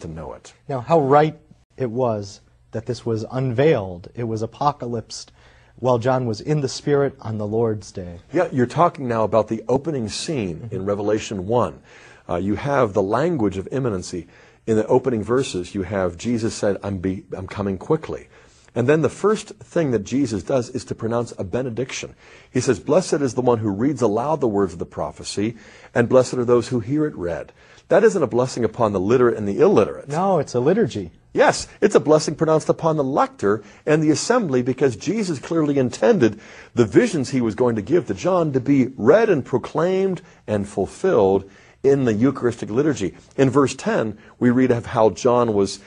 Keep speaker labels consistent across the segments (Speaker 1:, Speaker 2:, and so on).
Speaker 1: to know it.
Speaker 2: Now, how right it was that this was unveiled, it was apocalypsed, while John was in the Spirit on the Lord's day.
Speaker 1: Yeah, you're talking now about the opening scene in Revelation 1. You have the language of imminency. In the opening verses, you have Jesus said, I'm coming quickly. And then the first thing that Jesus does is to pronounce a benediction. He says, blessed is the one who reads aloud the words of the prophecy, and blessed are those who hear it read. That isn't a blessing upon the literate and the illiterate.
Speaker 2: No, it's a liturgy.
Speaker 1: Yes, it's a blessing pronounced upon the lector and the assembly, because Jesus clearly intended the visions he was going to give to John to be read and proclaimed and fulfilled in the Eucharistic liturgy. In verse 10, we read of how John was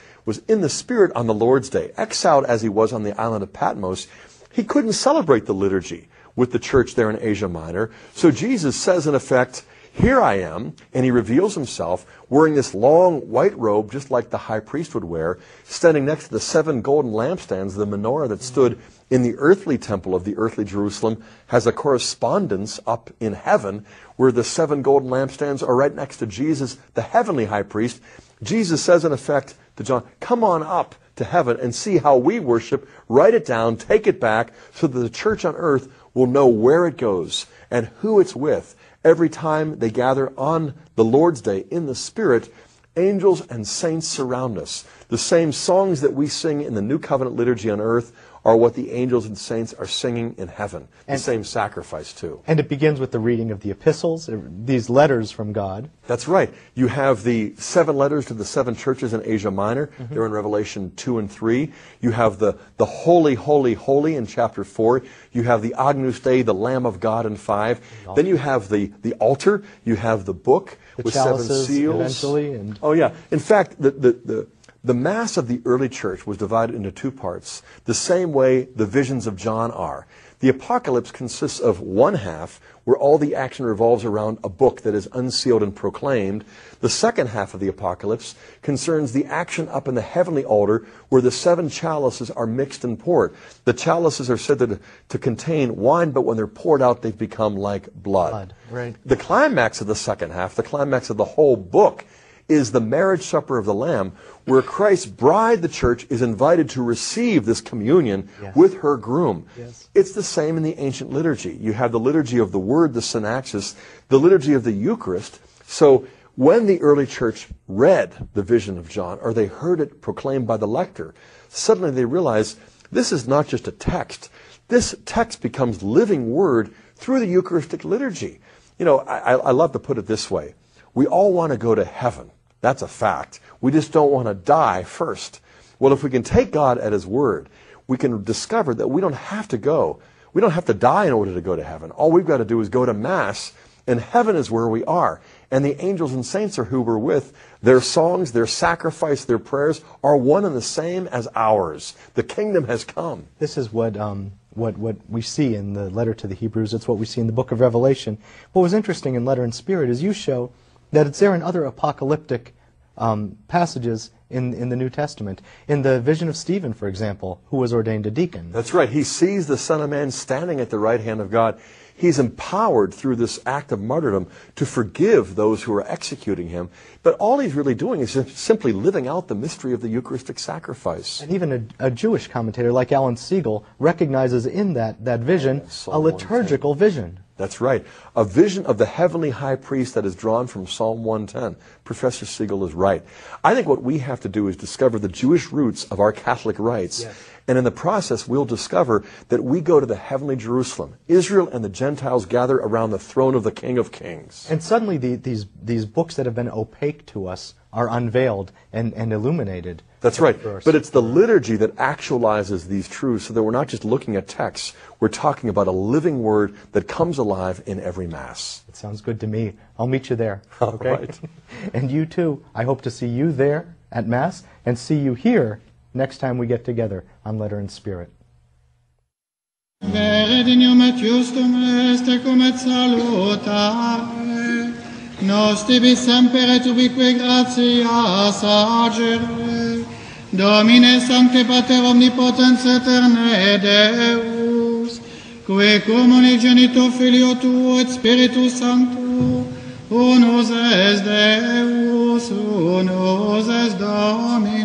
Speaker 1: in the Spirit on the Lord's day. Exiled as he was on the island of Patmos, he couldn't celebrate the liturgy with the church there in Asia Minor. So Jesus says, in effect, here I am, and he reveals himself wearing this long white robe, just like the high priest would wear, standing next to the 7 golden lampstands. The menorah that stood in the earthly temple of the earthly Jerusalem has a correspondence up in heaven, where the 7 golden lampstands are right next to Jesus, the heavenly high priest. Jesus says, in effect, to John, come on up to heaven and see how we worship. Write it down, take it back, so that the church on earth will know where it goes and who it's with. Every time they gather on the Lord's Day in the Spirit, angels and saints surround us. The same songs that we sing in the New Covenant liturgy on earth are what the angels and saints are singing in heaven. The same sacrifice, too.
Speaker 2: And it begins with the reading of the epistles, these letters from God.
Speaker 1: That's right. You have the 7 letters to the 7 churches in Asia Minor. They're in Revelation 2 and 3. You have the Holy, Holy, Holy in chapter 4. You have the Agnus Dei, the Lamb of God in 5. Then you have the altar. You have the book with 7 seals.
Speaker 2: Eventually.
Speaker 1: Oh, yeah. In fact, the Mass of the early church was divided into 2 parts, the same way the visions of John are. The Apocalypse consists of one half, where all the action revolves around a book that is unsealed and proclaimed. The second half of the Apocalypse concerns the action up in the heavenly altar, where the 7 chalices are mixed and poured. The chalices are said to contain wine, but when they're poured out, they've become like blood.
Speaker 2: Right.
Speaker 1: The climax of the second half, the climax of the whole book, is the marriage supper of the Lamb, where Christ's bride, the church, is invited to receive this communion with her groom.
Speaker 2: Yes.
Speaker 1: It's the same in the ancient liturgy. You have the liturgy of the Word, the Synaxis, the liturgy of the Eucharist. So when the early church read the vision of John, or they heard it proclaimed by the lector, suddenly they realize this is not just a text. This text becomes living Word through the Eucharistic liturgy. You know, I love to put it this way. We all want to go to heaven. That's a fact. We just don't want to die first. Well, if we can take God at His word, we can discover that we don't have to go. We don't have to die in order to go to heaven. All we've got to do is go to Mass, and heaven is where we are. And the angels and saints are who we're with. Their songs, their sacrifice, their prayers are one and the same as ours. The kingdom has come.
Speaker 2: This is what we see in the letter to the Hebrews. It's what we see in the book of Revelation. What was interesting in Letter and Spirit is you show that it's there in other apocalyptic passages in the New Testament. In the vision of Stephen, for example, who was ordained a deacon.
Speaker 1: That's right. He sees the Son of Man standing at the right hand of God. He's empowered through this act of martyrdom to forgive those who are executing him. But all he's really doing is simply living out the mystery of the Eucharistic sacrifice.
Speaker 2: And even a Jewish commentator like Alan Siegel recognizes in that vision a liturgical vision.
Speaker 1: That's right. A vision of the heavenly high priest that is drawn from Psalm 110. Professor Siegel is right. I think what we have to do is discover the Jewish roots of our Catholic rites.
Speaker 2: Yes.
Speaker 1: And in the process, we'll discover that we go to the heavenly Jerusalem. Israel and the Gentiles gather around the throne of the King of Kings.
Speaker 2: And suddenly these books that have been opaque to us are unveiled and illuminated.
Speaker 1: That's right. But it's the liturgy that actualizes these truths, so that we're not just looking at texts. We're talking about a living word that comes alive in every Mass.
Speaker 2: It sounds good to me. I'll meet you there. Okay?
Speaker 1: All right.
Speaker 2: And you too. I hope to see you there at Mass and see you here next time we get together on Letter and Spirit.
Speaker 3: Veredignum et justum est cum et salutare, nos tibi semper et ubique gratias agere, Domine sancte Pater omnipotens eterne Deus, qui cum unigenitur Filio tuo et Spiritus Sancto, unus es Deus, unus es Dominus.